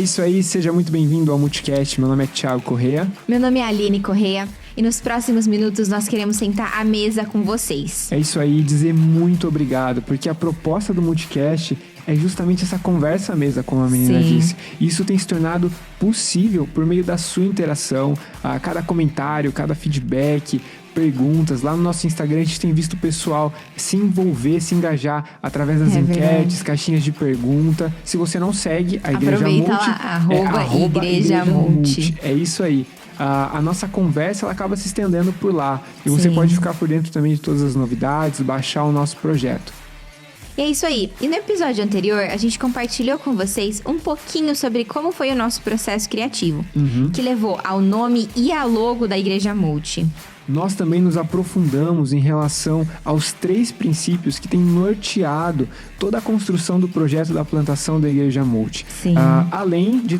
isso aí, seja muito bem-vindo ao Multicast. Meu nome é Thiago Corrêa. Meu nome é Aline Corrêa e nos próximos minutos nós queremos sentar à mesa com vocês. É isso aí, dizer muito obrigado, porque a proposta do Multicast é justamente essa conversa à mesa, como a menina disse. E isso tem se tornado possível por meio da sua interação, a cada comentário, cada feedback, perguntas. Lá no nosso Instagram a gente tem visto o pessoal se envolver, se engajar através das enquetes, caixinhas de pergunta. Se você não segue a Igreja Aproveita Multi, lá, @Igreja Multi. É isso aí. A nossa conversa ela acaba se estendendo por lá. E você pode ficar por dentro também de todas as novidades, baixar o nosso projeto. E é isso aí. E no episódio anterior, a gente compartilhou com vocês um pouquinho sobre como foi o nosso processo criativo, que levou ao nome e ao logo da Igreja Multi. Nós também nos aprofundamos em relação aos 3 princípios que têm norteado toda a construção do projeto da plantação da Igreja Multi. Além de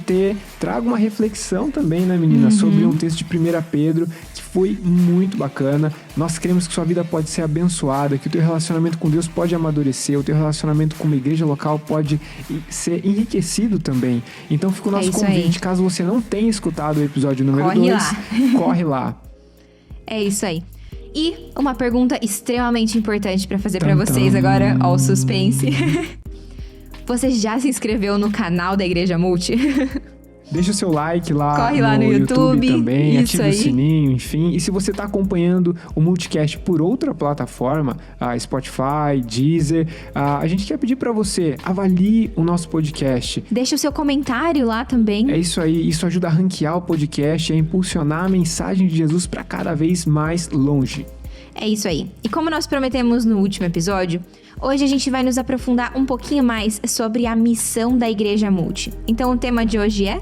trago uma reflexão também, né, menina, sobre um texto de 1 Pedro que foi muito bacana. Nós cremos que sua vida pode ser abençoada, que o teu relacionamento com Deus pode amadurecer, o teu relacionamento com uma igreja local pode ser enriquecido também. Então fica o nosso convite, caso você não tenha escutado o episódio número 2, corre lá. É isso aí. E uma pergunta extremamente importante pra fazer pra vocês agora, ó o suspense. Você já se inscreveu no canal da Igreja Multi? Deixa o seu like lá, corre lá no YouTube também, isso ativa aí. o sininho, enfim. E se você está acompanhando o Multicast por outra plataforma, Spotify, Deezer, a gente quer pedir para você, avalie o nosso podcast. Deixa o seu comentário lá também. É isso aí, isso ajuda a ranquear o podcast, a impulsionar a mensagem de Jesus para cada vez mais longe. É isso aí. E como nós prometemos no último episódio, hoje a gente vai nos aprofundar um pouquinho mais sobre a missão da Igreja Multi. Então o tema de hoje é...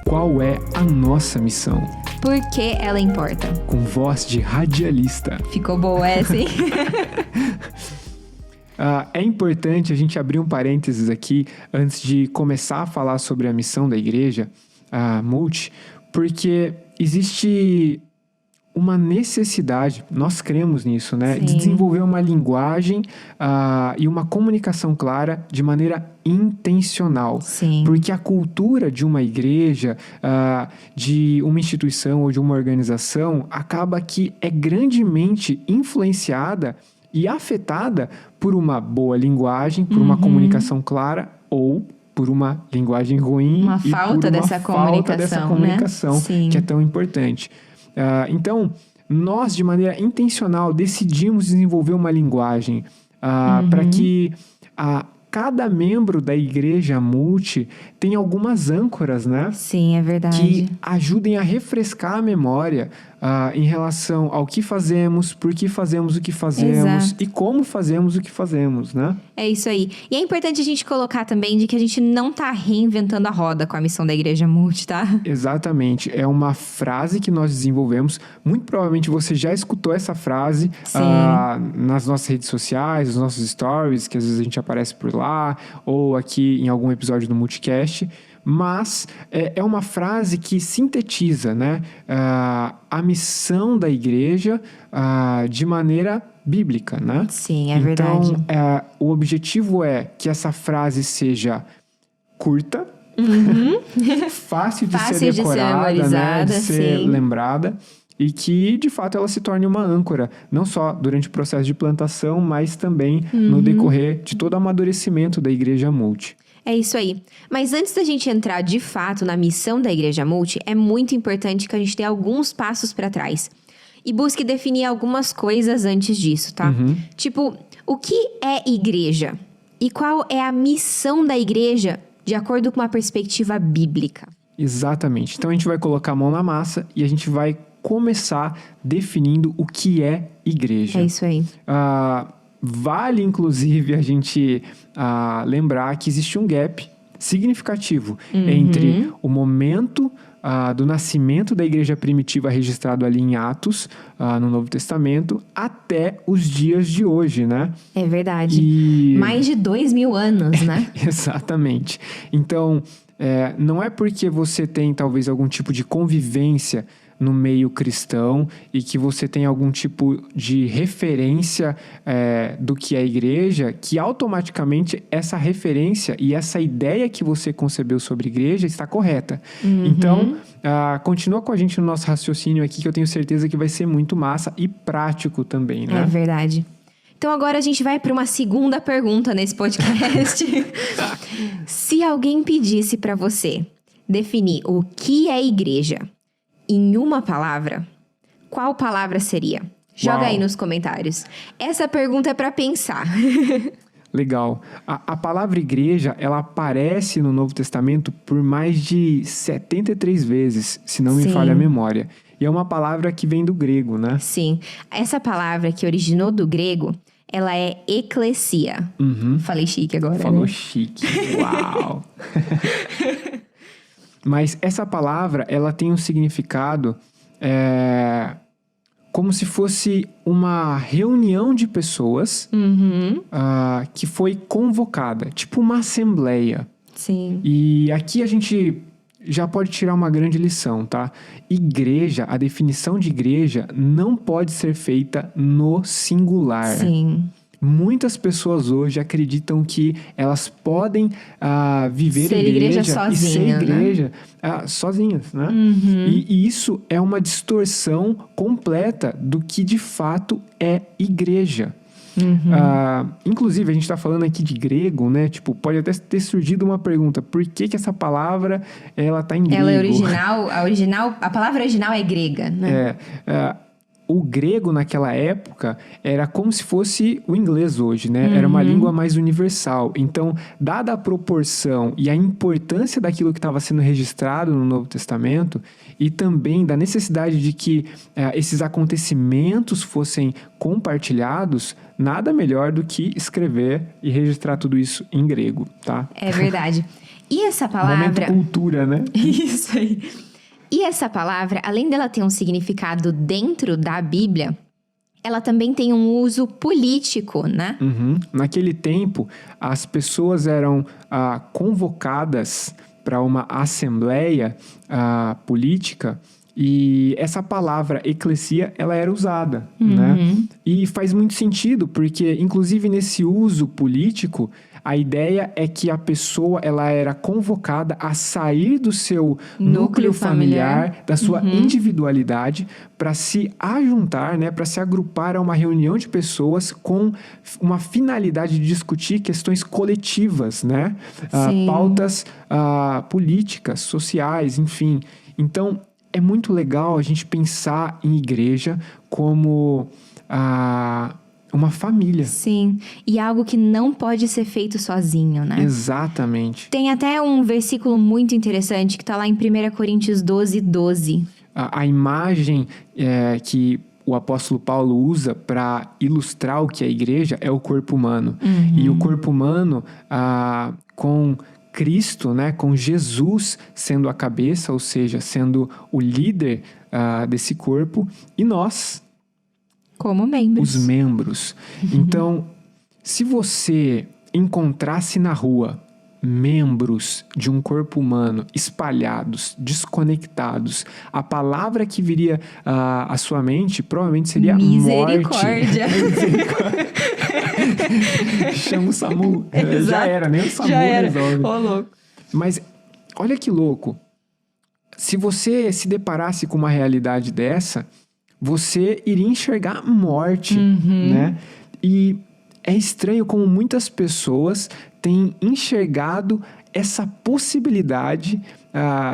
Qual é a nossa missão? Por que ela importa? Com voz de radialista. Ficou boa essa, hein? É importante a gente abrir um parênteses aqui antes de começar a falar sobre a missão da Igreja Multi, porque existe uma necessidade, nós cremos nisso, né? De desenvolver uma linguagem e uma comunicação clara de maneira intencional. Porque a cultura de uma igreja, de uma instituição ou de uma organização, acaba que é grandemente influenciada e afetada por uma boa linguagem, por uma comunicação clara ou por uma linguagem ruim uma falta dessa comunicação, né? Que é tão importante. Então, nós, de maneira intencional, decidimos desenvolver uma linguagem para que cada membro da Igreja Multi tenha algumas âncoras, né? Sim, é verdade. Que ajudem a refrescar a memória em relação ao que fazemos, por que fazemos o que fazemos e como fazemos o que fazemos, né? É isso aí. E é importante a gente colocar também de que a gente não tá reinventando a roda com a missão da Igreja Multi, tá? Exatamente. É uma frase que nós desenvolvemos. Muito provavelmente você já escutou essa frase nas nossas redes sociais, nos nossos stories, que às vezes a gente aparece por lá, ou aqui em algum episódio do Multicast. Mas é uma frase que sintetiza, né, a missão da igreja de maneira bíblica, né? Sim, é verdade. Então, o objetivo é que essa frase seja curta, fácil de ser decorada, né, de ser lembrada, e que, de fato, ela se torne uma âncora, não só durante o processo de plantação, mas também no decorrer de todo o amadurecimento da Igreja Multi. É isso aí. Mas antes da gente entrar de fato na missão da Igreja Multi, é muito importante que a gente dê alguns passos para trás. E busque definir algumas coisas antes disso, tá? Tipo, o que é igreja? E qual é a missão da igreja de acordo com uma perspectiva bíblica? Exatamente. Então a gente vai colocar a mão na massa e a gente vai começar definindo o que é igreja. É isso aí. Vale, inclusive, a gente lembrar que existe um gap significativo entre o momento do nascimento da igreja primitiva registrado ali em Atos, no Novo Testamento, até os dias de hoje, né? É verdade. Mais de 2000 anos, né? Exatamente. Então, não é porque você tem talvez algum tipo de convivência no meio cristão e que você tem algum tipo de referência do que é a igreja, que automaticamente essa referência e essa ideia que você concebeu sobre igreja está correta. Então, continua com a gente no nosso raciocínio aqui, que eu tenho certeza que vai ser muito massa e prático também, né? É verdade. Então agora a gente vai para uma segunda pergunta nesse podcast. Se alguém pedisse para você definir o que é igreja em uma palavra, qual palavra seria? Joga aí nos comentários. Essa pergunta é para pensar. Legal. A palavra igreja, ela aparece no Novo Testamento por mais de 73 vezes, se não me falha a memória. E é uma palavra que vem do grego, né? Sim. Essa palavra que originou do grego, ela é eclesia. Falei chique agora, Falou, né? chique. Uau! Mas essa palavra, ela tem um significado como se fosse uma reunião de pessoas que foi convocada, tipo uma assembleia. Sim. E aqui a gente já pode tirar uma grande lição, tá? Igreja, a definição de igreja não pode ser feita no singular. Sim. Muitas pessoas hoje acreditam que elas podem viver ser igreja sozinha, e ser igreja sozinhas, né? E isso é uma distorção completa do que de fato é igreja. Inclusive, a gente está falando aqui de grego, né? Tipo, pode até ter surgido uma pergunta: por que essa palavra ela tá em grego? Ela é original, a palavra original é grega, né? O grego naquela época era como se fosse o inglês hoje, né? Era uma língua mais universal. Então, dada a proporção e a importância daquilo que estava sendo registrado no Novo Testamento e também da necessidade de que esses acontecimentos fossem compartilhados, nada melhor do que escrever e registrar tudo isso em grego, tá? É verdade. E essa palavra... Momento cultura, né? Isso aí. E essa palavra, além dela ter um significado dentro da Bíblia, ela também tem um uso político, né? Naquele tempo, as pessoas eram convocadas para uma assembleia política e essa palavra eclesia, ela era usada, né? E faz muito sentido, porque inclusive nesse uso político, a ideia é que a pessoa ela era convocada a sair do seu núcleo familiar, da sua individualidade, para se ajuntar, né, para se agrupar a uma reunião de pessoas com uma finalidade de discutir questões coletivas, né? Pautas políticas, sociais, enfim. Então, é muito legal a gente pensar em igreja como uma família. Sim, e algo que não pode ser feito sozinho, né? Exatamente. Tem até um versículo muito interessante que está lá em 1 Coríntios 12:12. A imagem que o apóstolo Paulo usa para ilustrar o que é a igreja é o corpo humano. E o corpo humano, com Cristo, né, com Jesus sendo a cabeça, ou seja, sendo o líder desse corpo, e nós, como membros. os membros. Então, se você encontrasse na rua membros de um corpo humano espalhados, desconectados, a palavra que viria à sua mente provavelmente seria misericórdia. Morte. Misericórdia. Chama o SAMU. Já era, nem o SAMU resolve. Ô, louco. Mas olha que louco. Se você se deparasse com uma realidade dessa, você iria enxergar morte, né? E é estranho como muitas pessoas têm enxergado essa possibilidade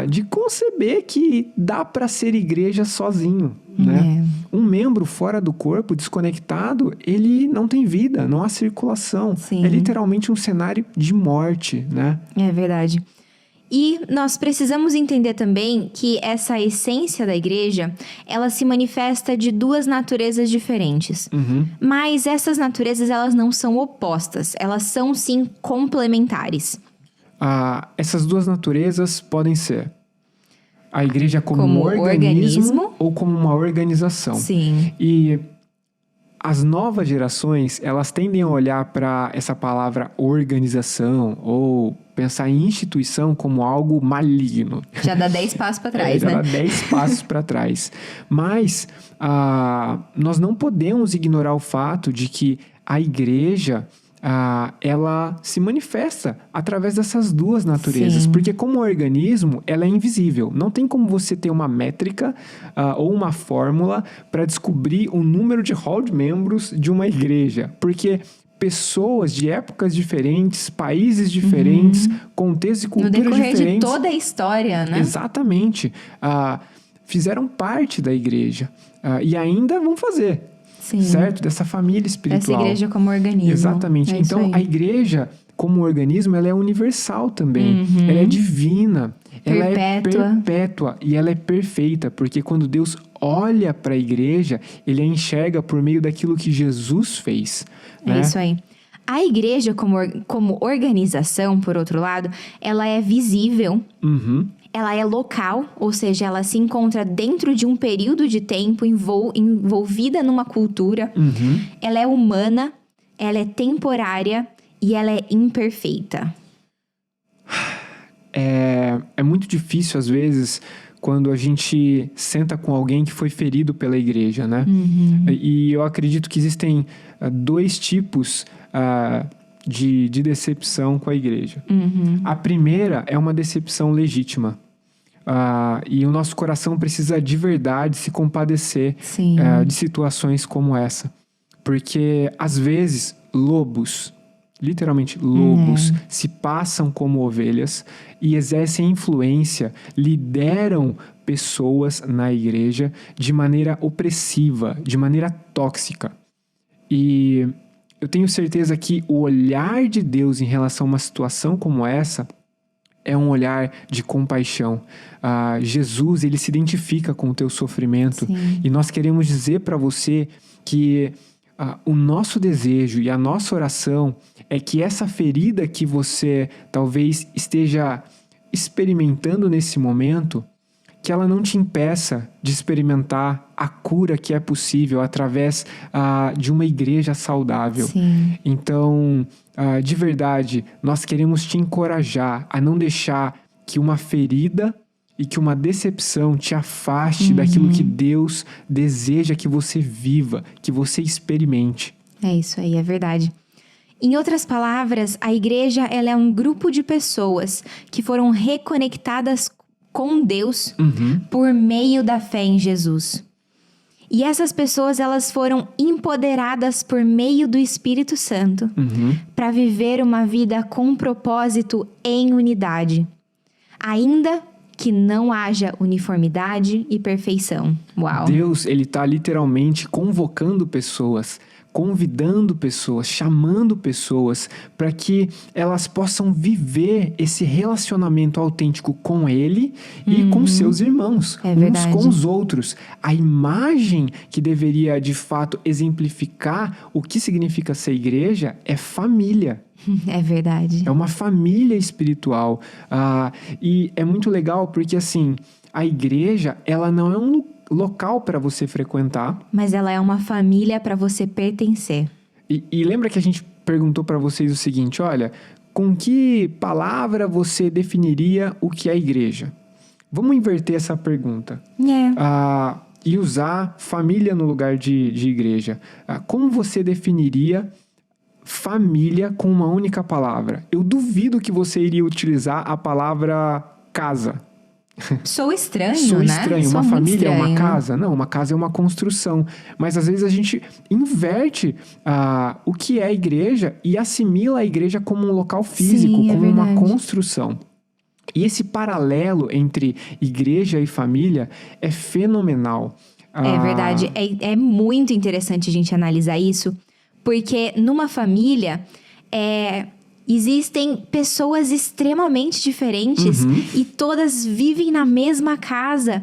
de conceber que dá para ser igreja sozinho, né? Um membro fora do corpo, desconectado, ele não tem vida, não há circulação. Sim. É literalmente um cenário de morte, né? É verdade. E nós precisamos entender também que essa essência da igreja, ela se manifesta de duas naturezas diferentes. Mas essas naturezas, elas não são opostas, elas são sim complementares. Essas duas naturezas podem ser a igreja como um organismo ou como uma organização. Sim. E as novas gerações, elas tendem a olhar para essa palavra organização ou pensar em instituição como algo maligno. Já dá 10 passos para trás, né? Já dá 10 passos para trás. Mas nós não podemos ignorar o fato de que a igreja, ela se manifesta através dessas duas naturezas. Sim. Porque como organismo, ela é invisível. Não tem como você ter uma métrica ou uma fórmula para descobrir o número de hall de membros de uma igreja. Porque pessoas de épocas diferentes, países diferentes, contextos e culturas diferentes... No decorrer de toda a história, né? Exatamente. Fizeram parte da igreja. E ainda vão fazer. Sim. Certo? Dessa família espiritual. Essa igreja como organismo. Exatamente. Então, a igreja, como organismo, ela é universal também. Ela é divina. Ela é perpétua. E ela é perfeita. Porque quando Deus olha para a igreja, ele a enxerga por meio daquilo que Jesus fez. É isso aí. A igreja, como organização, por outro lado, ela é visível. Ela é local, ou seja, ela se encontra dentro de um período de tempo envolvida numa cultura. Ela é humana, ela é temporária e ela é imperfeita. É muito difícil, às vezes, quando a gente senta com alguém que foi ferido pela igreja, né? E eu acredito que existem dois tipos de decepção com a igreja. A primeira é uma decepção legítima. E o nosso coração precisa de verdade se compadecer de situações como essa. Porque, às vezes, lobos, literalmente lobos, se passam como ovelhas e exercem influência, lideram pessoas na igreja de maneira opressiva, de maneira tóxica. E eu tenho certeza que o olhar de Deus em relação a uma situação como essa é um olhar de compaixão. Jesus, ele se identifica com o teu sofrimento. E nós queremos dizer para você que o nosso desejo e a nossa oração é que essa ferida que você talvez esteja experimentando nesse momento, que ela não te impeça de experimentar a cura que é possível através de uma igreja saudável. Então, de verdade, nós queremos te encorajar a não deixar que uma ferida e que uma decepção te afaste daquilo que Deus deseja que você viva, que você experimente. É isso aí, é verdade. Em outras palavras, a igreja ela é um grupo de pessoas que foram reconectadas com Deus por meio da fé em Jesus. E essas pessoas, elas foram empoderadas por meio do Espírito Santo para viver uma vida com propósito em unidade. Ainda que não haja uniformidade e perfeição. Uau! Deus, ele está literalmente convocando pessoas, convidando pessoas, chamando pessoas para que elas possam viver esse relacionamento autêntico com Ele e com seus irmãos, uns com os outros. A imagem que deveria, de fato, exemplificar o que significa ser igreja é família. É verdade. É uma família espiritual. E é muito legal porque, assim, a igreja, ela não é um local para você frequentar. Mas ela é uma família para você pertencer. E lembra que a gente perguntou para vocês o seguinte, olha, com que palavra você definiria o que é igreja? Vamos inverter essa pergunta. E usar família no lugar de igreja. Como você definiria família com uma única palavra? Eu duvido que você iria utilizar a palavra casa. Sou estranho, Sou né? estranho. Sou uma família é uma estranho. casa? Não, uma casa é uma construção. Mas às vezes a gente inverte o que é a igreja e assimila a igreja como um local físico, como uma construção. E esse paralelo entre igreja e família é fenomenal. É verdade. É muito interessante a gente analisar isso, porque numa família existem pessoas extremamente diferentes e todas vivem na mesma casa.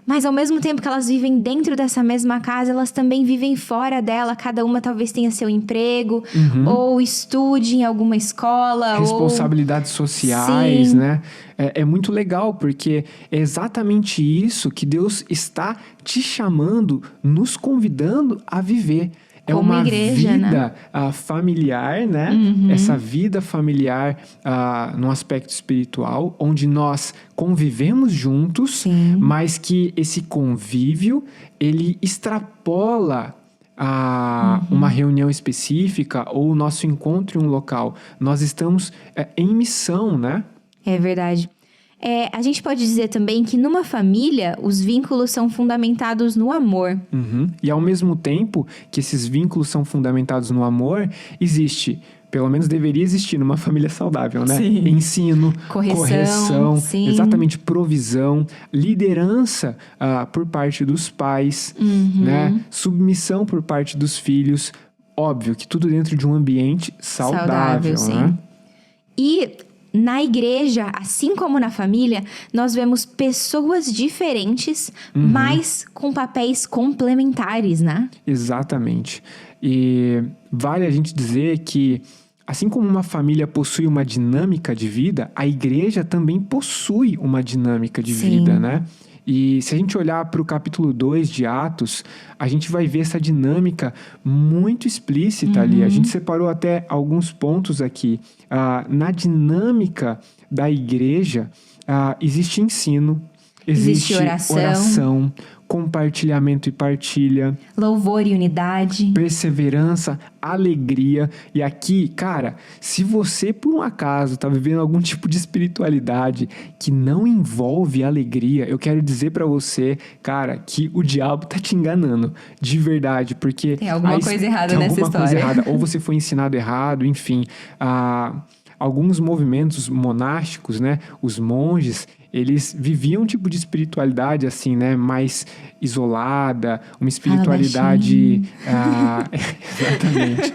Mas ao mesmo tempo que elas vivem dentro dessa mesma casa, elas também vivem fora dela. Cada uma talvez tenha seu emprego, ou estude em alguma escola. Responsabilidades sociais, né? É muito legal, porque é exatamente isso que Deus está te chamando, nos convidando a viver. é Como uma igreja, vida familiar, né? Essa vida familiar no aspecto espiritual, onde nós convivemos juntos, mas que esse convívio, ele extrapola uma reunião específica ou o nosso encontro em um local. Nós estamos em missão, né? É verdade. A gente pode dizer também que numa família, os vínculos são fundamentados no amor. E ao mesmo tempo que esses vínculos são fundamentados no amor, existe, pelo menos deveria existir numa família saudável, né? Sim. Ensino, correção sim. Exatamente, provisão, liderança por parte dos pais, né? Submissão por parte dos filhos. Óbvio que tudo dentro de um ambiente saudável, sim. né? E na igreja, assim como na família, nós vemos pessoas diferentes, mas com papéis complementares, né? Exatamente. E vale a gente dizer que, assim como uma família possui uma dinâmica de vida, a igreja também possui uma dinâmica de vida, né? E se a gente olhar para o capítulo 2 de Atos, a gente vai ver essa dinâmica muito explícita ali. A gente separou até alguns pontos aqui. Na dinâmica da igreja, existe ensino, existe oração, compartilhamento e partilha, louvor e unidade, perseverança, alegria. E aqui, cara, se você por um acaso está vivendo algum tipo de espiritualidade que não envolve alegria, eu quero dizer para você, cara, que o diabo tá te enganando, de verdade, porque tem alguma coisa errada nessa história. Coisa errada, ou você foi ensinado errado, enfim. Alguns movimentos monásticos, né, os monges, eles viviam um tipo de espiritualidade assim, né, mais isolada, uma espiritualidade... exatamente.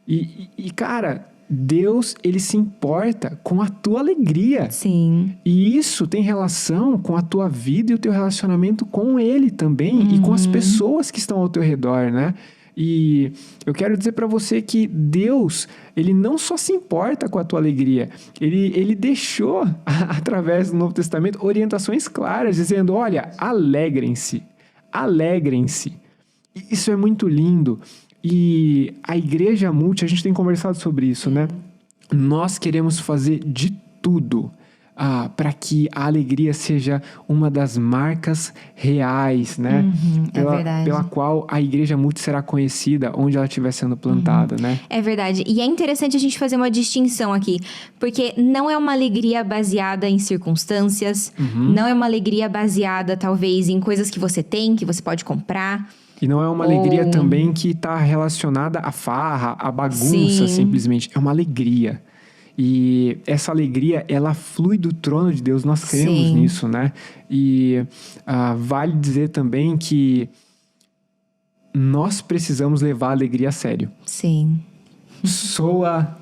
E, cara, Deus, ele se importa com a tua alegria. Sim. E isso tem relação com a tua vida e o teu relacionamento com Ele também e com as pessoas que estão ao teu redor, né? E eu quero dizer para você que Deus, ele não só se importa com a tua alegria, ele deixou, através do Novo Testamento, orientações claras, dizendo, olha, alegrem-se. Isso é muito lindo. E a Igreja Multi, a gente tem conversado sobre isso, né? Nós queremos fazer de tudo para que a alegria seja uma das marcas reais, né? Pela qual a Igreja Multi será conhecida onde ela estiver sendo plantada, né? É verdade. E é interessante a gente fazer uma distinção aqui, porque não é uma alegria baseada em circunstâncias, não é uma alegria baseada, talvez, em coisas que você tem, que você pode comprar. E não é uma alegria também que está relacionada à farra, à bagunça, simplesmente. É uma alegria. E essa alegria, ela flui do trono de Deus, nós cremos nisso, né? E vale dizer também que nós precisamos levar a alegria a sério. Sim. Soa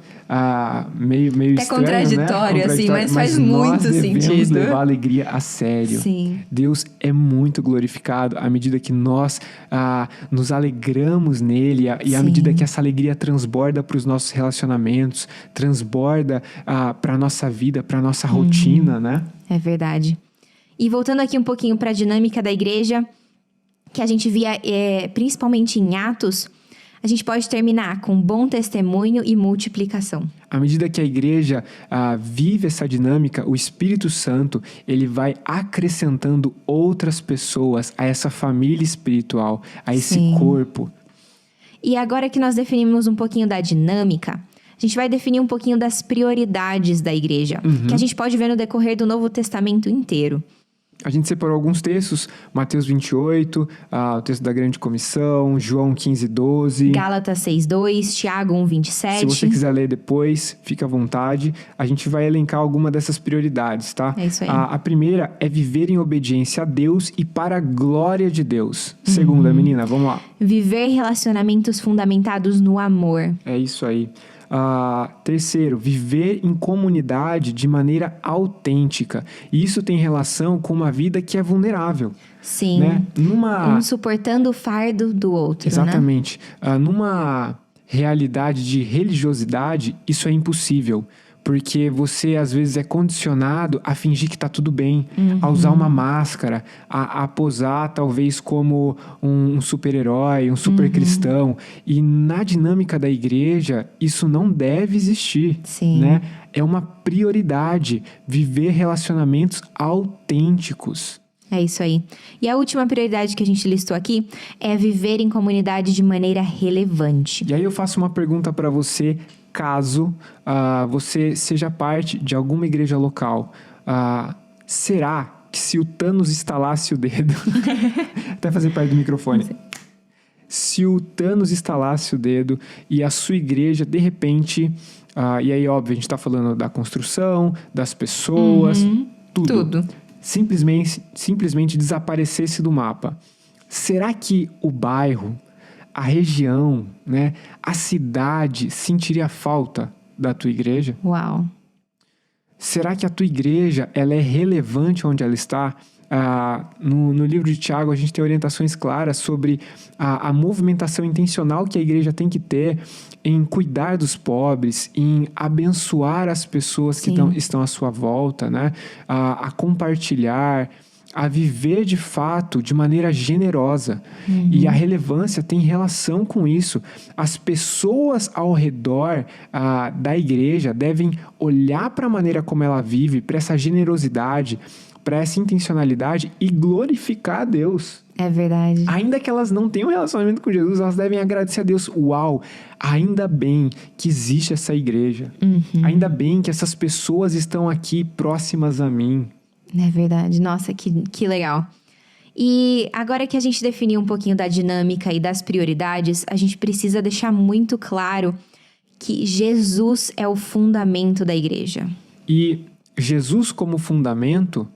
meio até estranho, contraditório, né? Assim, mas faz muito sentido. Nós devemos levar a alegria a sério. Sim. Deus é muito glorificado à medida que nós nos alegramos nele e à medida que essa alegria transborda para os nossos relacionamentos, transborda para a nossa vida, para a nossa rotina, né? É verdade. E voltando aqui um pouquinho para a dinâmica da igreja, que a gente via principalmente em Atos, a gente pode terminar com bom testemunho e multiplicação. À medida que a igreja vive essa dinâmica, o Espírito Santo, ele vai acrescentando outras pessoas a essa família espiritual, a esse corpo. E agora que nós definimos um pouquinho da dinâmica, a gente vai definir um pouquinho das prioridades da igreja, que a gente pode ver no decorrer do Novo Testamento inteiro. A gente separou alguns textos, Mateus 28, o texto da Grande Comissão, João 15:12. Gálatas 6:2, Tiago 1:27. Se você quiser ler depois, fica à vontade. A gente vai elencar alguma dessas prioridades, tá? É isso aí. A primeira é viver em obediência a Deus e para a glória de Deus. Segunda, menina, vamos lá. Viver relacionamentos fundamentados no amor. É isso aí. Terceiro, viver em comunidade de maneira autêntica. E isso tem relação com uma vida que é vulnerável. Sim. Né? Um suportando o fardo do outro. Exatamente. Numa realidade de religiosidade, isso é impossível. porque você às vezes é condicionado a fingir que tá tudo bem, a usar uma máscara, a posar talvez como um super-herói, um super cristão. E na dinâmica da igreja, isso não deve existir, Sim. né? É uma prioridade viver relacionamentos autênticos. É isso aí. E a última prioridade que a gente listou aqui é viver em comunidade de maneira relevante. E aí eu faço uma pergunta para você, caso você seja parte de alguma igreja local. Será que se o Thanos estalasse o dedo... Até fazer perto do microfone. Se o Thanos estalasse o dedo e a sua igreja, de repente... e aí, óbvio, a gente está falando da construção, das pessoas, tudo. Simplesmente desaparecesse do mapa. Será que o bairro, a região, né, a cidade sentiria falta da tua igreja? Uau. Será que a tua igreja ela é relevante onde ela está? No livro de Tiago, a gente tem orientações claras sobre a movimentação intencional que a igreja tem que ter em cuidar dos pobres, em abençoar as pessoas que estão à sua volta, né? A compartilhar, a viver de fato de maneira generosa. E a relevância tem relação com isso. As pessoas ao redor da igreja devem olhar para a maneira como ela vive, para essa generosidade, para essa intencionalidade e glorificar a Deus. É verdade. Ainda que elas não tenham relacionamento com Jesus, elas devem agradecer a Deus. Uau, ainda bem que existe essa igreja. Ainda bem que essas pessoas estão aqui próximas a mim. É verdade. Nossa, que legal. E agora que a gente definiu um pouquinho da dinâmica e das prioridades, a gente precisa deixar muito claro que Jesus é o fundamento da igreja. E Jesus como fundamento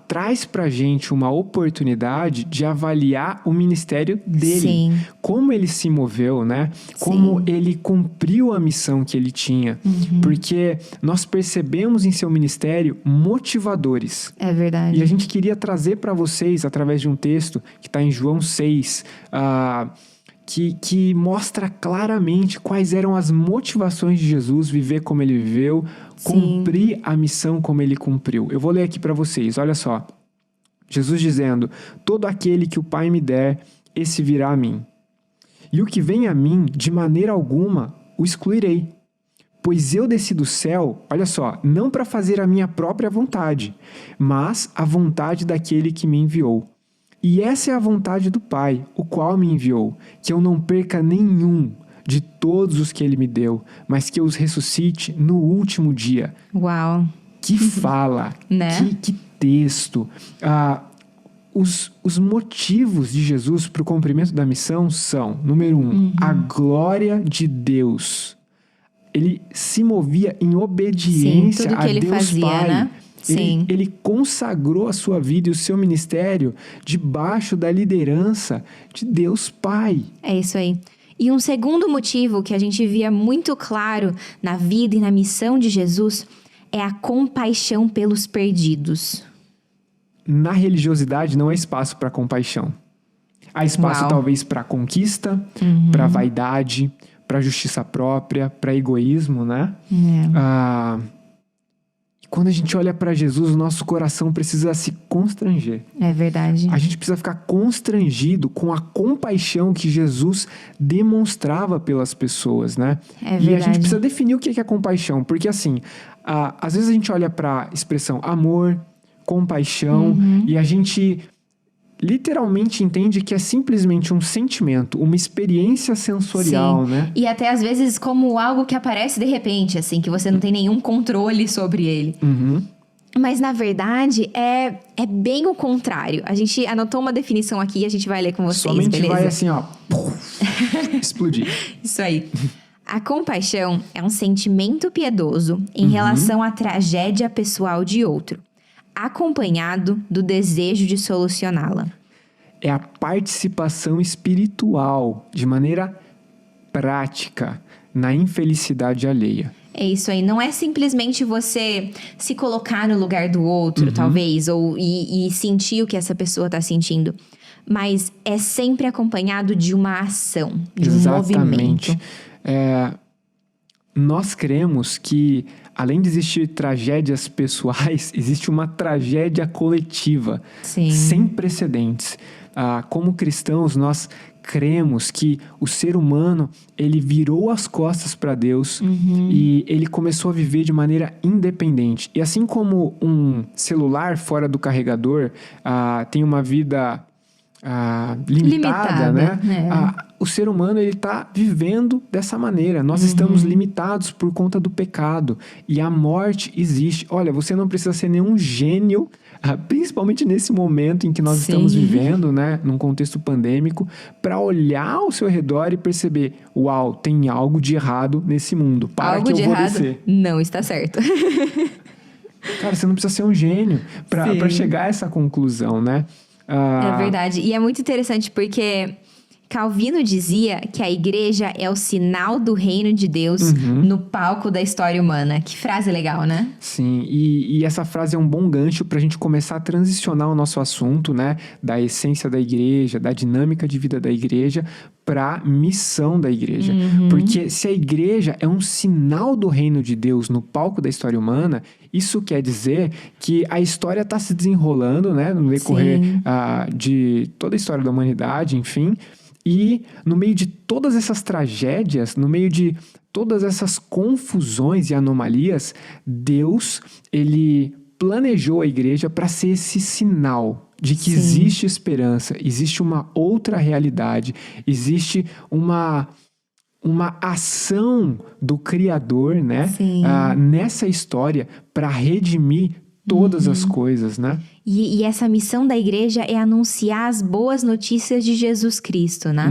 traz pra gente uma oportunidade de avaliar o ministério dele. Sim. Como ele se moveu, né? Como ele cumpriu a missão que ele tinha. Porque nós percebemos em seu ministério motivadores. É verdade. E a gente queria trazer para vocês, através de um texto que está em João 6, que mostra claramente quais eram as motivações de Jesus, viver como ele viveu, cumprir a missão como ele cumpriu. Eu vou ler aqui para vocês, olha só. Jesus dizendo: todo aquele que o Pai me der, esse virá a mim. E o que vem a mim, de maneira alguma, o excluirei. Pois eu desci do céu, olha só, não para fazer a minha própria vontade, mas a vontade daquele que me enviou. E essa é a vontade do Pai, o qual me enviou, que eu não perca nenhum de todos os que ele me deu, mas que eu os ressuscite no último dia. Uau. Que fala, Né? que texto. Os motivos de Jesus para o cumprimento da missão são, número 1, a glória de Deus. Ele se movia em obediência tudo que a ele Deus fazia, Pai. né? Sim. Ele consagrou a sua vida e o seu ministério debaixo da liderança de Deus Pai. É isso aí. E um segundo motivo que a gente via muito claro na vida e na missão de Jesus é a compaixão pelos perdidos. Na religiosidade não há espaço para compaixão. Há espaço Uau. talvez para conquista, para vaidade, para justiça própria, para egoísmo, né? Quando a gente olha para Jesus, o nosso coração precisa se constranger. É verdade. A gente precisa ficar constrangido com a compaixão que Jesus demonstrava pelas pessoas, né? É E a verdade. gente precisa definir o que é compaixão, porque assim, às vezes a gente olha para a expressão amor, compaixão, e a gente literalmente entende que é simplesmente um sentimento, uma experiência sensorial, Sim. né? E até às vezes como algo que aparece de repente, assim, que você não tem nenhum controle sobre ele. Mas na verdade é bem o contrário. A gente anotou uma definição aqui e a gente vai ler com vocês, Sua mente beleza? vai assim, ó, explodir. Isso aí. A compaixão é um sentimento piedoso em relação à tragédia pessoal de outro, acompanhado do desejo de solucioná-la. É a participação espiritual, de maneira prática, na infelicidade alheia. É isso aí. Não é simplesmente você se colocar no lugar do outro, talvez, e sentir o que essa pessoa está sentindo. Mas é sempre acompanhado de uma ação, de um movimento. nós cremos que, além de existir tragédias pessoais, existe uma tragédia coletiva, Sim. sem precedentes. Como cristãos, nós cremos que o ser humano, ele virou as costas para Deus e ele começou a viver de maneira independente. E assim como um celular fora do carregador tem uma vida limitada, né? O ser humano, ele está vivendo dessa maneira. Nós estamos limitados por conta do pecado. E a morte existe. Olha, você não precisa ser nenhum gênio, principalmente nesse momento em que nós estamos vivendo, né? Num contexto pandêmico, para olhar ao seu redor e perceber, uau, tem algo de errado nesse mundo. Para algo que eu de vou errado descer. não está certo. Cara, você não precisa ser um gênio para chegar a essa conclusão, né? É verdade. E é muito interessante porque Calvino dizia que a igreja é o sinal do reino de Deus no palco da história humana. Que frase legal, né? Sim, e essa frase é um bom gancho para a gente começar a transicionar o nosso assunto, né? Da essência da igreja, da dinâmica de vida da igreja, para a missão da igreja. Porque se a igreja é um sinal do reino de Deus no palco da história humana, isso quer dizer que a história está se desenrolando, né? No decorrer de toda a história da humanidade, enfim. E no meio de todas essas tragédias, no meio de todas essas confusões e anomalias, Deus, ele planejou a igreja para ser esse sinal de que existe esperança, existe uma outra realidade, existe uma ação do Criador, né? Nessa história para redimir todas as coisas, né? E essa missão da igreja é anunciar as boas notícias de Jesus Cristo, né?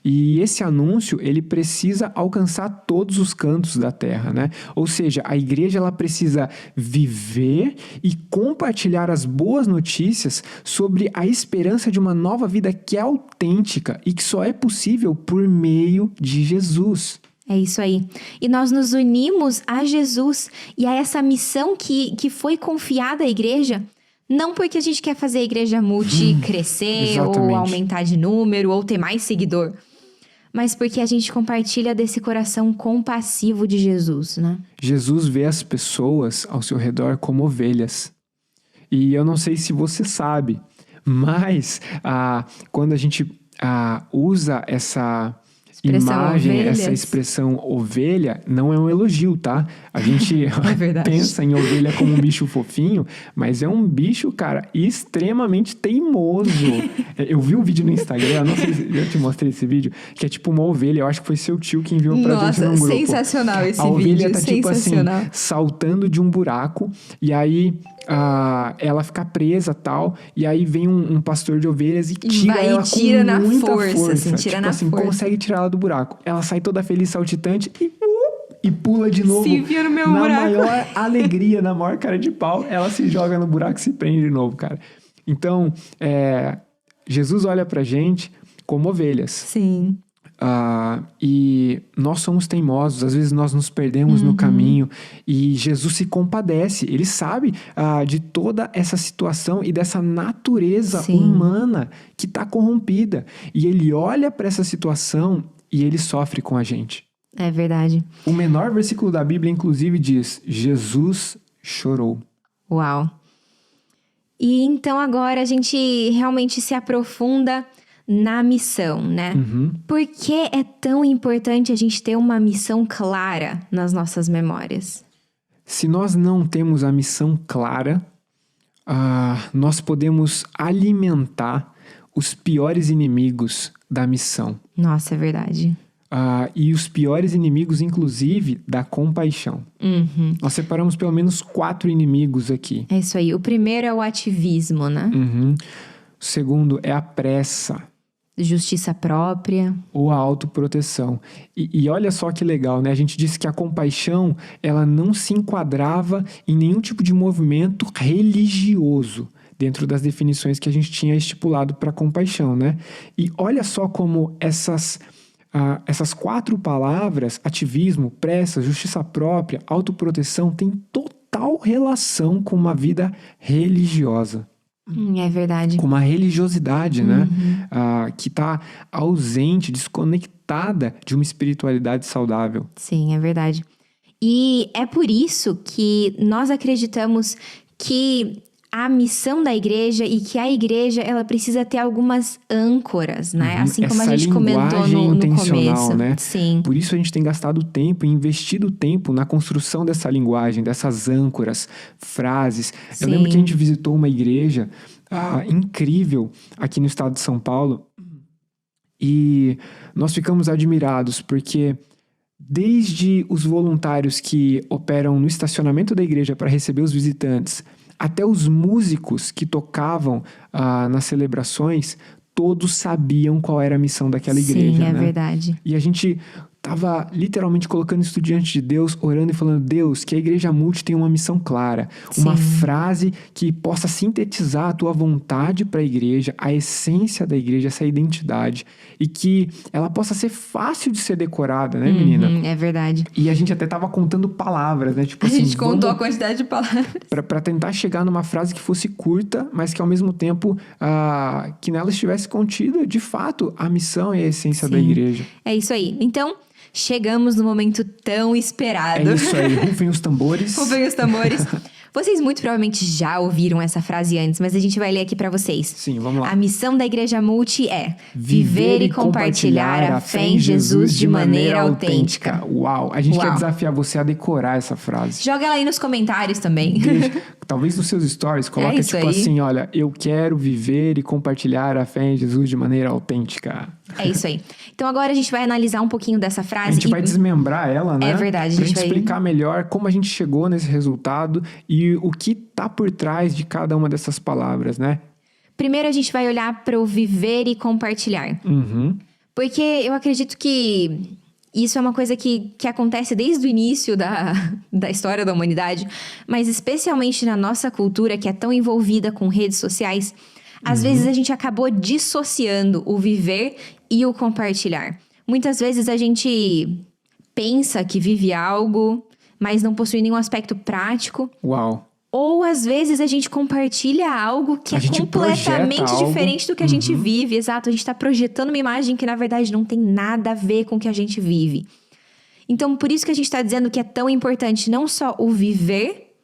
E esse anúncio, ele precisa alcançar todos os cantos da terra, né? Ou seja, a igreja, ela precisa viver e compartilhar as boas notícias sobre a esperança de uma nova vida que é autêntica e que só é possível por meio de Jesus. É isso aí. E nós nos unimos a Jesus e a essa missão que foi confiada à igreja, não porque a gente quer fazer a igreja multi crescer ou aumentar de número ou ter mais seguidor, mas porque a gente compartilha desse coração compassivo de Jesus, né? Jesus vê as pessoas ao seu redor como ovelhas. E eu não sei se você sabe, mas quando a gente usa essa imagem, essa expressão ovelha, não é um elogio, tá? A gente pensa em ovelha como um bicho fofinho, mas é um bicho, cara, extremamente teimoso. Eu vi um vídeo no Instagram, não sei se eu te mostrei esse vídeo, que é tipo uma ovelha, eu acho que foi seu tio que enviou pra gente num grupo. Sensacional esse vídeo, a ovelha tá tipo assim, saltando de um buraco, e aí ela fica presa tal, e aí vem um pastor de ovelhas e tira ela com muita força. Assim, tira na força. Consegue tirar ela do buraco. Ela sai toda feliz, saltitante e pula de novo. Se enfia no meu buraco. Na maior alegria, na maior cara de pau, ela se joga no buraco e se prende de novo, cara. Então, Jesus olha pra gente como ovelhas. Sim. E nós somos teimosos, às vezes nós nos perdemos no caminho e Jesus se compadece, ele sabe de toda essa situação e dessa natureza humana que está corrompida, e ele olha para essa situação e ele sofre com a gente. É verdade. O menor versículo da Bíblia, inclusive, diz: Jesus chorou. Uau! E então agora a gente realmente se aprofunda na missão, né? Por que é tão importante a gente ter uma missão clara nas nossas memórias? Se nós não temos a missão clara, nós podemos alimentar os piores inimigos da missão. Nossa, é verdade. E os piores inimigos, inclusive, da compaixão. Nós separamos pelo menos 4 inimigos aqui. É isso aí. O primeiro é o ativismo, né? O segundo é a pressa. Justiça própria. Ou a autoproteção. E olha só que legal, né? A gente disse que a compaixão, ela não se enquadrava em nenhum tipo de movimento religioso, dentro das definições que a gente tinha estipulado para compaixão, né? E olha só como essas 4 palavras, ativismo, pressa, justiça própria, autoproteção, têm total relação com uma vida religiosa. É verdade. Com uma religiosidade, né? Que está ausente, desconectada desconectada de uma espiritualidade saudável. Sim, é verdade. E é por isso que nós acreditamos que a missão da igreja e que a igreja, ela precisa ter algumas âncoras, né? Assim como a gente comentou no começo. Né? Sim. Por isso a gente tem gastado tempo e investido tempo na construção dessa linguagem, dessas âncoras, frases. Sim. Eu lembro que a gente visitou uma igreja incrível aqui no estado de São Paulo e nós ficamos admirados porque desde os voluntários que operam no estacionamento da igreja para receber os visitantes, até os músicos que tocavam nas celebrações, todos sabiam qual era a missão daquela igreja. Sim, é né? verdade. E a gente estava literalmente colocando isso diante de Deus, orando e falando, Deus, que a Igreja Multi tenha uma missão clara, uma frase que possa sintetizar a tua vontade para a igreja, a essência da igreja, essa identidade, e que ela possa ser fácil de ser decorada, né, menina? É verdade. E a gente até tava contando palavras, né? Tipo A assim, gente contou a quantidade de palavras. Para tentar chegar numa frase que fosse curta, mas que ao mesmo tempo que nela estivesse contida, de fato, a missão e a essência da igreja. É isso aí. Então, chegamos no momento tão esperado. É isso aí, rufem os tambores. Rufem os tambores. Vocês muito provavelmente já ouviram essa frase antes, mas a gente vai ler aqui pra vocês. Sim, vamos lá. A missão da Igreja Multi é viver e compartilhar a fé em Jesus de maneira autêntica. Uau! A gente quer desafiar você a decorar essa frase. Joga ela aí nos comentários também. Talvez nos seus stories, coloca tipo assim, olha, eu quero viver e compartilhar a fé em Jesus de maneira autêntica. É isso aí. Então agora a gente vai analisar um pouquinho dessa frase. A gente vai desmembrar ela, né? É verdade. Pra gente explicar melhor como a gente chegou nesse resultado e o que tá por trás de cada uma dessas palavras, né? Primeiro a gente vai olhar para o viver e compartilhar. Porque eu acredito que isso é uma coisa que acontece desde o início da história da humanidade, mas especialmente na nossa cultura, que é tão envolvida com redes sociais, às vezes a gente acabou dissociando o viver e o compartilhar. Muitas vezes a gente pensa que vive algo, mas não possui nenhum aspecto prático. Uau! Ou às vezes a gente compartilha algo que é completamente diferente do que a gente vive. Exato, a gente está projetando uma imagem que na verdade não tem nada a ver com o que a gente vive. Então, por isso que a gente está dizendo que é tão importante não só o viver,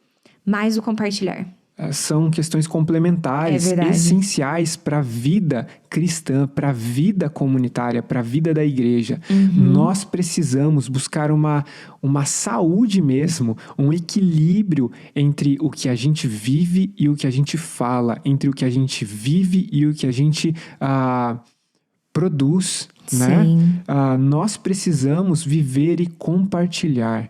mas o compartilhar. São questões complementares, essenciais para a vida cristã, para a vida comunitária, para a vida da igreja. Nós precisamos buscar uma saúde mesmo, um equilíbrio entre o que a gente vive e o que a gente fala, entre o que a gente vive e o que a gente produz, né? Nós precisamos viver e compartilhar.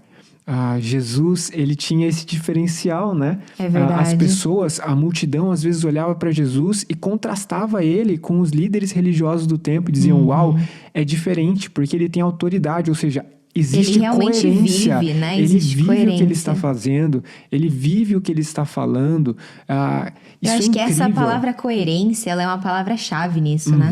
Jesus, ele tinha esse diferencial, né? É verdade. As pessoas, a multidão, às vezes olhava para Jesus e contrastava ele com os líderes religiosos do tempo e diziam, uau, é diferente, porque ele tem autoridade, ou seja, existe coerência. Vive, né? Ele vive o que ele está fazendo, ele vive o que ele está falando. Isso Eu acho que incrível. essa palavra coerência, ela é uma palavra-chave nisso, né?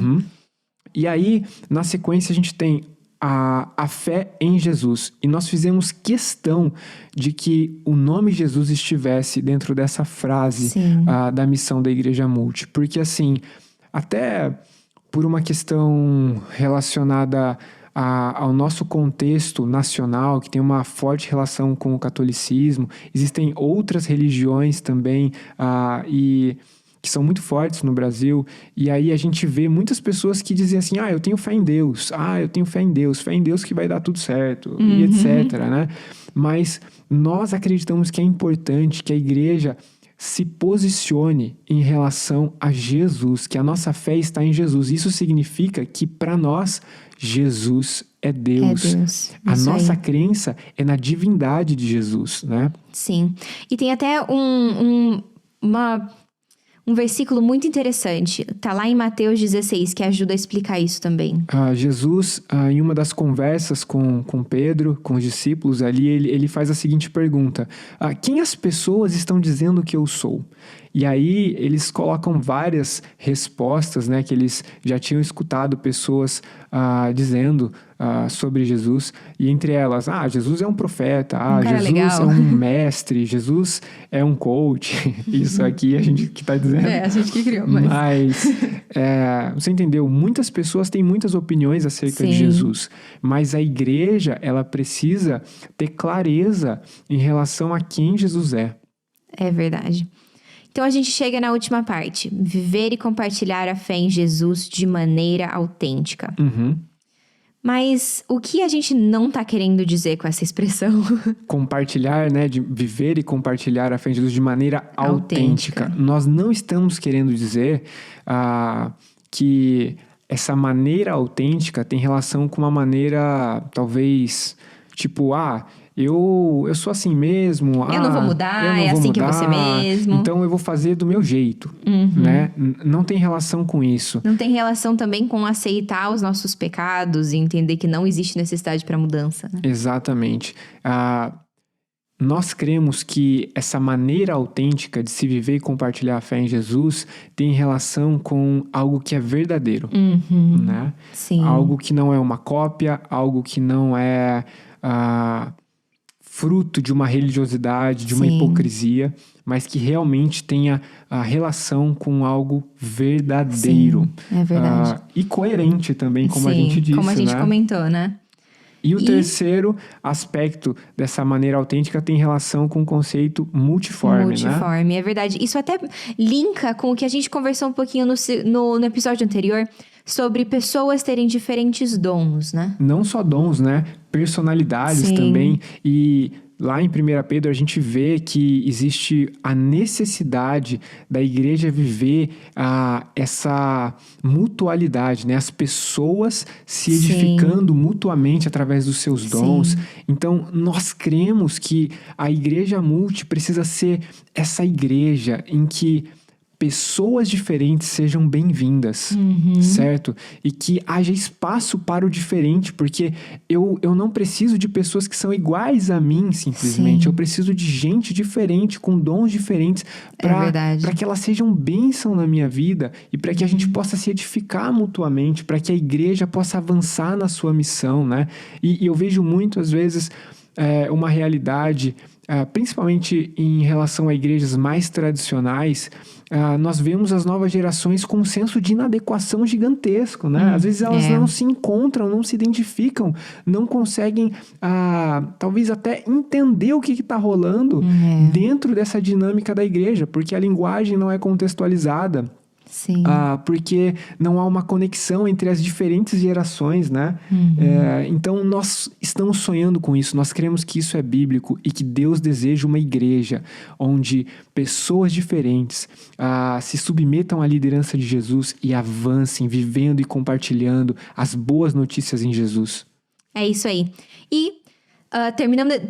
E aí, na sequência, a gente tem a fé em Jesus. E nós fizemos questão de que o nome Jesus estivesse dentro dessa frase da missão da Igreja Multi. Porque, assim, até por uma questão relacionada ao nosso contexto nacional, que tem uma forte relação com o catolicismo, existem outras religiões também, e que são muito fortes no Brasil, e aí a gente vê muitas pessoas que dizem assim, eu tenho fé em Deus, eu tenho fé em Deus que vai dar tudo certo, e etc, né? Mas nós acreditamos que é importante que a igreja se posicione em relação a Jesus, que a nossa fé está em Jesus. Isso significa que para nós, Jesus é Deus. A nossa crença é na divindade de Jesus, né? Sim. E tem até um versículo muito interessante. Tá lá em Mateus 16, que ajuda a explicar isso também. Jesus, em uma das conversas com Pedro, com os discípulos ali, ele faz a seguinte pergunta. Quem as pessoas estão dizendo que eu sou? E aí eles colocam várias respostas, né? Que eles já tinham escutado pessoas dizendo sobre Jesus, e entre elas, Jesus é um profeta, cara Jesus legal. é um mestre, Jesus é um coach, isso aqui a gente que tá dizendo. A gente que criou, Mas você entendeu? Muitas pessoas têm muitas opiniões acerca de Jesus, mas a igreja, ela precisa ter clareza em relação a quem Jesus é. É verdade. Então a gente chega na última parte. Viver e compartilhar a fé em Jesus de maneira autêntica. Mas o que a gente não tá querendo dizer com essa expressão? Compartilhar, né? De viver e compartilhar a fé em Jesus de maneira autêntica. Nós não estamos querendo dizer que essa maneira autêntica tem relação com uma maneira, talvez, tipo, eu sou assim mesmo. Eu não vou mudar, é assim que eu vou ser mesmo. Então eu vou fazer do meu jeito, né? Não tem relação com isso. Não tem relação também com aceitar os nossos pecados e entender que não existe necessidade para mudança, né? Exatamente. Nós cremos que essa maneira autêntica de se viver e compartilhar a fé em Jesus tem relação com algo que é verdadeiro, né? Sim. Algo que não é uma cópia, algo que não é fruto de uma religiosidade, de uma hipocrisia, mas que realmente tenha a relação com algo verdadeiro. Sim, é verdade. E coerente também, como a gente disse, como a gente né? comentou, né? E o terceiro aspecto dessa maneira autêntica tem relação com o conceito multiforme, né? É verdade. Isso até linka com o que a gente conversou um pouquinho no episódio anterior sobre pessoas terem diferentes dons, né? Não só dons, né? Personalidades também. E lá em 1 Pedro a gente vê que existe a necessidade da igreja viver essa mutualidade, né? As pessoas se edificando mutuamente através dos seus dons. Então, nós cremos que a igreja multi precisa ser essa igreja em que pessoas diferentes sejam bem-vindas, certo? E que haja espaço para o diferente, porque eu não preciso de pessoas que são iguais a mim, simplesmente. Eu preciso de gente diferente, com dons diferentes, para que elas sejam bênção na minha vida e para que a gente possa se edificar mutuamente, para que a igreja possa avançar na sua missão, né? E eu vejo muito, às vezes, uma realidade, principalmente em relação a igrejas mais tradicionais, nós vemos as novas gerações com um senso de inadequação gigantesco, né? Às vezes elas não se encontram, não se identificam, não conseguem, talvez até entender o que está rolando dentro dessa dinâmica da igreja, porque a linguagem não é contextualizada. Porque não há uma conexão entre as diferentes gerações, né? Então, nós estamos sonhando com isso. Nós cremos que isso é bíblico e que Deus deseja uma igreja onde pessoas diferentes se submetam à liderança de Jesus e avancem, vivendo e compartilhando as boas notícias em Jesus. É isso aí. E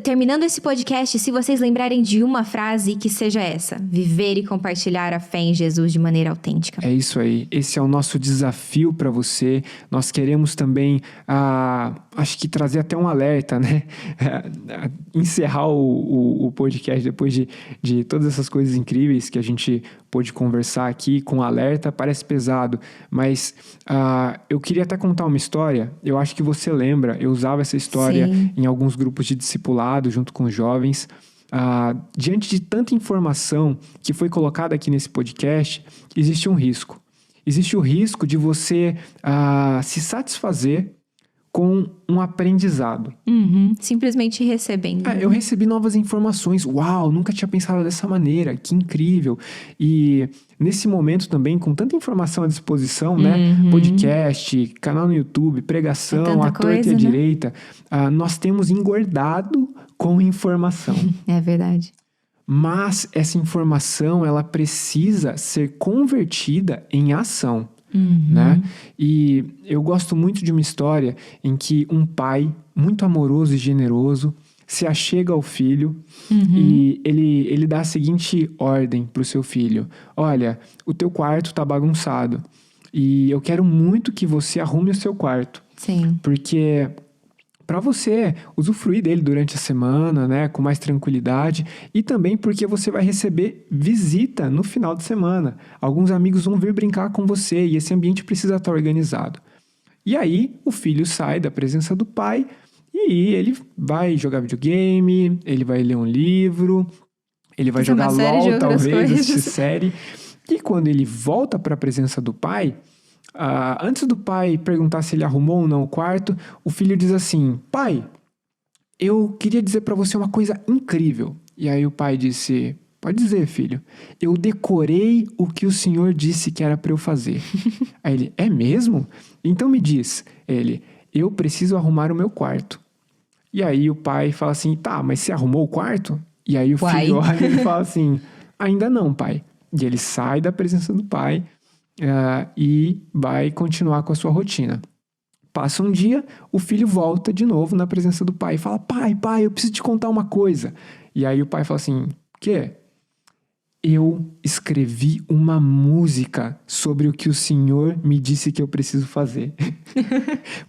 terminando esse podcast, se vocês lembrarem de uma frase, que seja essa: viver e compartilhar a fé em Jesus de maneira autêntica. É isso aí. Esse é o nosso desafio para você. Nós queremos também, acho que trazer até um alerta, né? Encerrar o podcast depois de todas essas coisas incríveis que a gente pôde conversar aqui com alerta. Parece pesado, mas eu queria até contar uma história. Eu acho que você lembra. Eu usava essa história em alguns grupos de discipulado junto com os jovens. Diante de tanta informação que foi colocada aqui nesse podcast, existe um risco. Existe o risco de você se satisfazer com um aprendizado. Simplesmente recebendo. Eu recebi novas informações. Uau, nunca tinha pensado dessa maneira. Que incrível. E nesse momento também, com tanta informação à disposição, né? Podcast, canal no YouTube, pregação, à torta e à direita. Nós temos engordado com informação. É verdade. Mas essa informação, ela precisa ser convertida em ação. Né? E eu gosto muito de uma história em que um pai muito amoroso e generoso se achega ao filho e ele dá a seguinte ordem para o seu filho: olha, o teu quarto está bagunçado e eu quero muito que você arrume o seu quarto. Porque para você usufruir dele durante a semana, né, com mais tranquilidade, e também porque você vai receber visita no final de semana. Alguns amigos vão vir brincar com você e esse ambiente precisa estar organizado. E aí, o filho sai da presença do pai e aí ele vai jogar videogame, ele vai ler um livro, ele vai jogar LOL, talvez, assistir série. E quando ele volta para a presença do pai, antes do pai perguntar se ele arrumou ou não o quarto, o filho diz assim: pai, eu queria dizer para você uma coisa incrível. E aí o pai disse: pode dizer, filho. Eu decorei o que o senhor disse que era para eu fazer. Aí ele: é mesmo? Então me diz. Ele: eu preciso arrumar o meu quarto. E aí o pai fala assim: tá, mas você arrumou o quarto? E aí o filho olha e fala assim: ainda não, pai. E ele sai da presença do pai e vai continuar com a sua rotina. Passa um dia, o filho volta de novo na presença do pai e fala: pai, eu preciso te contar uma coisa. E aí o pai fala assim: quê? Eu escrevi uma música sobre o que o Senhor me disse que eu preciso fazer.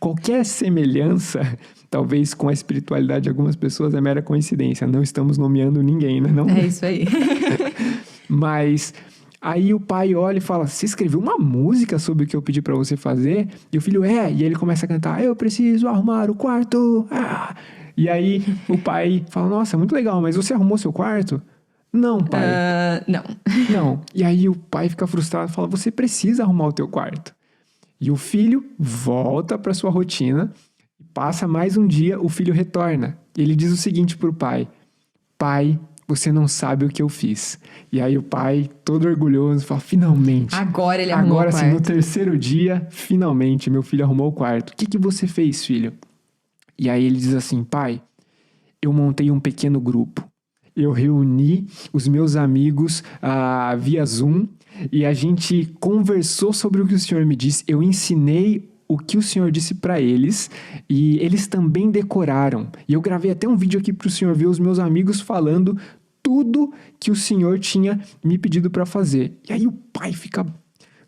Qualquer semelhança, talvez com a espiritualidade de algumas pessoas, é mera coincidência. Não estamos nomeando ninguém, né? Não... É isso aí. Mas aí o pai olha e fala: você escreveu uma música sobre o que eu pedi pra você fazer? E o filho: e aí ele começa a cantar: eu preciso arrumar o quarto. E aí o pai fala: nossa, muito legal, mas você arrumou seu quarto? Não, pai. Não. E aí o pai fica frustrado e fala: você precisa arrumar o teu quarto. E o filho volta para sua rotina. Passa mais um dia, o filho retorna. E ele diz o seguinte pro pai: pai, você não sabe o que eu fiz. E aí o pai, todo orgulhoso, fala: finalmente. Agora ele arrumou o quarto. Agora sim, no terceiro dia, finalmente, meu filho arrumou o quarto. O que você fez, filho? E aí ele diz assim: pai, eu montei um pequeno grupo. Eu reuni os meus amigos via Zoom e a gente conversou sobre o que o Senhor me disse. Eu ensinei o que o Senhor disse para eles e eles também decoraram. E eu gravei até um vídeo aqui para o Senhor ver os meus amigos falando tudo que o Senhor tinha me pedido para fazer. E aí o pai fica: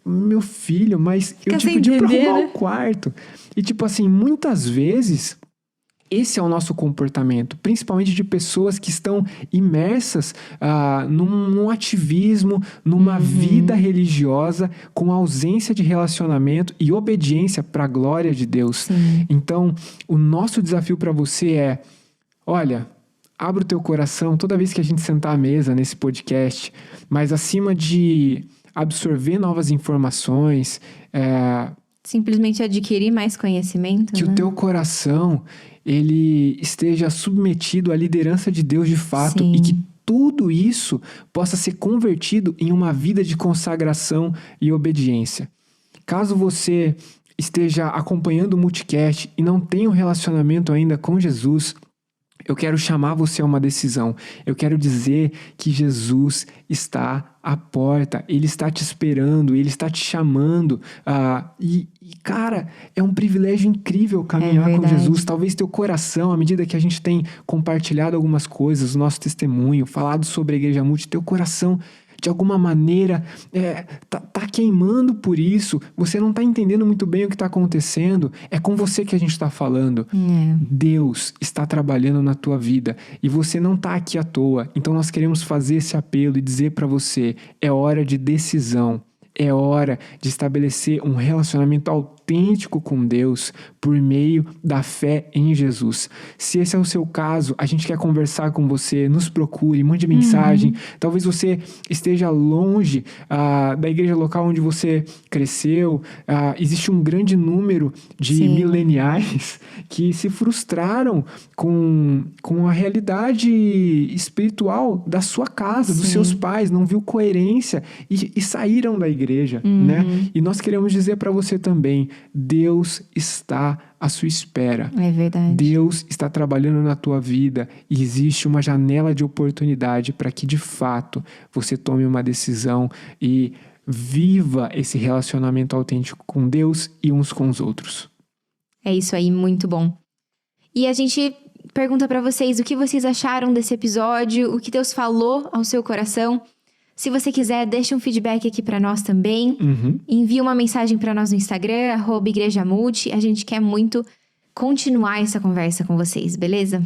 meu filho, mas eu te pedi para arrumar o quarto. E tipo assim, muitas vezes... esse é o nosso comportamento, principalmente de pessoas que estão imersas num ativismo, numa vida religiosa, com ausência de relacionamento e obediência para a glória de Deus. Sim. Então, o nosso desafio para você é: olha, abra o teu coração toda vez que a gente sentar à mesa nesse podcast, mas acima de absorver novas informações... simplesmente adquirir mais conhecimento. Que o teu coração... ele esteja submetido à liderança de Deus de fato. Sim. E que tudo isso possa ser convertido em uma vida de consagração e obediência. Caso você esteja acompanhando o Multicast e não tenha um relacionamento ainda com Jesus, eu quero chamar você a uma decisão. Eu quero dizer que Jesus está à porta. Ele está te esperando, Ele está te chamando. E, cara, é um privilégio incrível caminhar com Jesus. Talvez teu coração, à medida que a gente tem compartilhado algumas coisas, o nosso testemunho, falado sobre a Igreja Multi, teu coração... de alguma maneira, tá queimando por isso. Você não tá entendendo muito bem o que tá acontecendo. É com você que a gente tá falando. Deus está trabalhando na tua vida e você não tá aqui à toa. Então nós queremos fazer esse apelo e dizer para você: é hora de decisão. É hora de estabelecer um relacionamento autêntico com Deus por meio da fé em Jesus. Se esse é o seu caso, a gente quer conversar com você, nos procure, mande mensagem. Talvez você esteja longe da igreja local onde você cresceu. Existe um grande número de mileniais que se frustraram com a realidade espiritual da sua casa, dos seus pais, não viu coerência e saíram da igreja. Né? E nós queremos dizer para você também: Deus está à sua espera. É verdade. Deus está trabalhando na tua vida e existe uma janela de oportunidade para que de fato você tome uma decisão e viva esse relacionamento autêntico com Deus e uns com os outros. É isso aí, muito bom. E a gente pergunta para vocês o que vocês acharam desse episódio, o que Deus falou ao seu coração. Se você quiser, deixa um feedback aqui pra nós também. Envia uma mensagem pra nós no Instagram, @igrejamulti. A gente quer muito continuar essa conversa com vocês, beleza?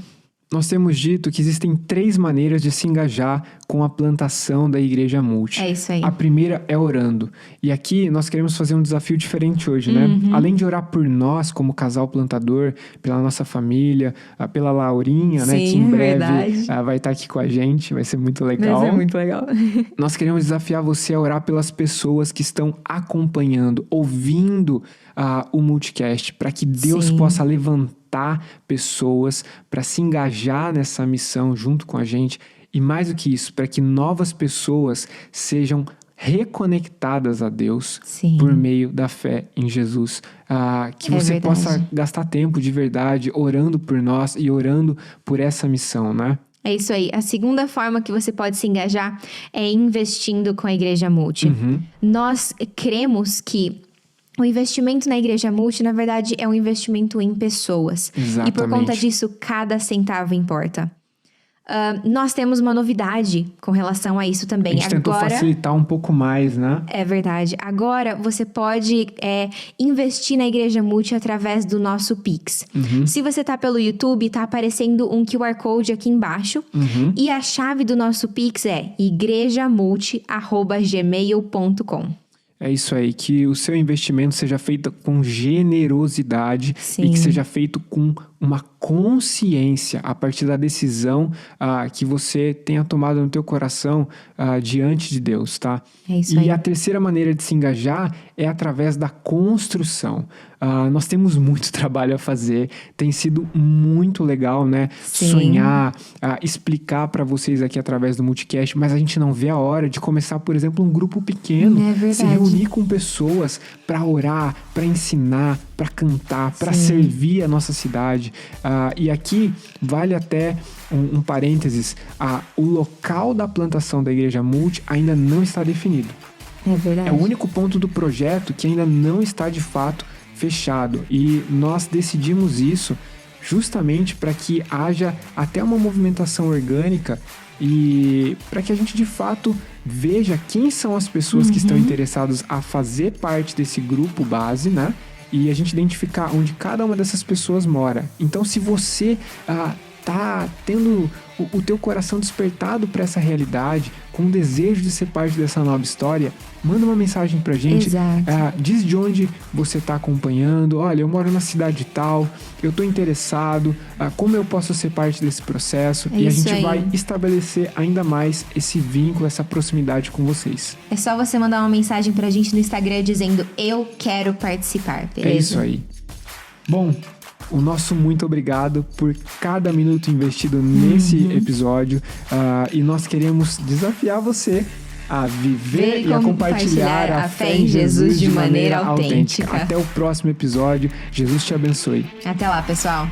nós temos dito que existem 3 maneiras de se engajar com a plantação da Igreja Multi. É isso aí. A primeira é orando. E aqui nós queremos fazer um desafio diferente hoje, né? Além de orar por nós, como casal plantador, pela nossa família, pela Laurinha, né? Que em breve vai estar aqui com a gente, vai ser muito legal. Vai ser muito legal. Nós queremos desafiar você a orar pelas pessoas que estão acompanhando, ouvindo o Multicast, para que Deus possa levantar pessoas para se engajar nessa missão junto com a gente. E mais do que isso, para que novas pessoas sejam reconectadas a Deus por meio da fé em Jesus. Que você possa gastar tempo de verdade orando por nós e orando por essa missão, né? É isso aí. A segunda forma que você pode se engajar é investindo com a Igreja Multi. Nós cremos que o investimento na Igreja Multi, na verdade, é um investimento em pessoas. Exatamente. E por conta disso, cada centavo importa. Nós temos uma novidade com relação a isso também. A gente tentou facilitar um pouco mais, né? É verdade. Agora, você pode investir na Igreja Multi através do nosso Pix. Se você tá pelo YouTube, tá aparecendo um QR Code aqui embaixo. E a chave do nosso Pix é igrejamulti@gmail.com. É isso aí, que o seu investimento seja feito com generosidade e que seja feito com uma consciência a partir da decisão que você tenha tomado no teu coração diante de Deus, tá? É isso aí. E a terceira maneira de se engajar é através da construção. Nós temos muito trabalho a fazer, tem sido muito legal, né? Sonhar, explicar para vocês aqui através do Multicast, mas a gente não vê a hora de começar, por exemplo, um grupo pequeno, se reunir com pessoas para orar, para ensinar, para cantar, para servir a nossa cidade. E aqui vale até um parênteses, o local da plantação da Igreja Multi ainda não está definido. É verdade. É o único ponto do projeto que ainda não está de fato fechado. E nós decidimos isso justamente para que haja até uma movimentação orgânica e para que a gente de fato veja quem são as pessoas que estão interessadas a fazer parte desse grupo base, né? E a gente identificar onde cada uma dessas pessoas mora. Então, se você tá tendo o teu coração despertado para essa realidade, com o desejo de ser parte dessa nova história, manda uma mensagem pra gente. Diz de onde você tá acompanhando. Olha, eu moro na cidade tal, eu tô interessado, como eu posso ser parte desse processo? E a gente vai estabelecer ainda mais esse vínculo, essa proximidade com vocês. É só você mandar uma mensagem pra gente no Instagram dizendo eu quero participar, beleza? É isso aí. Bom, o nosso muito obrigado por cada minuto investido nesse episódio. E nós queremos desafiar você a viver e a compartilhar a fé em Jesus de maneira autêntica. Até o próximo episódio. Jesus te abençoe. Até lá, pessoal.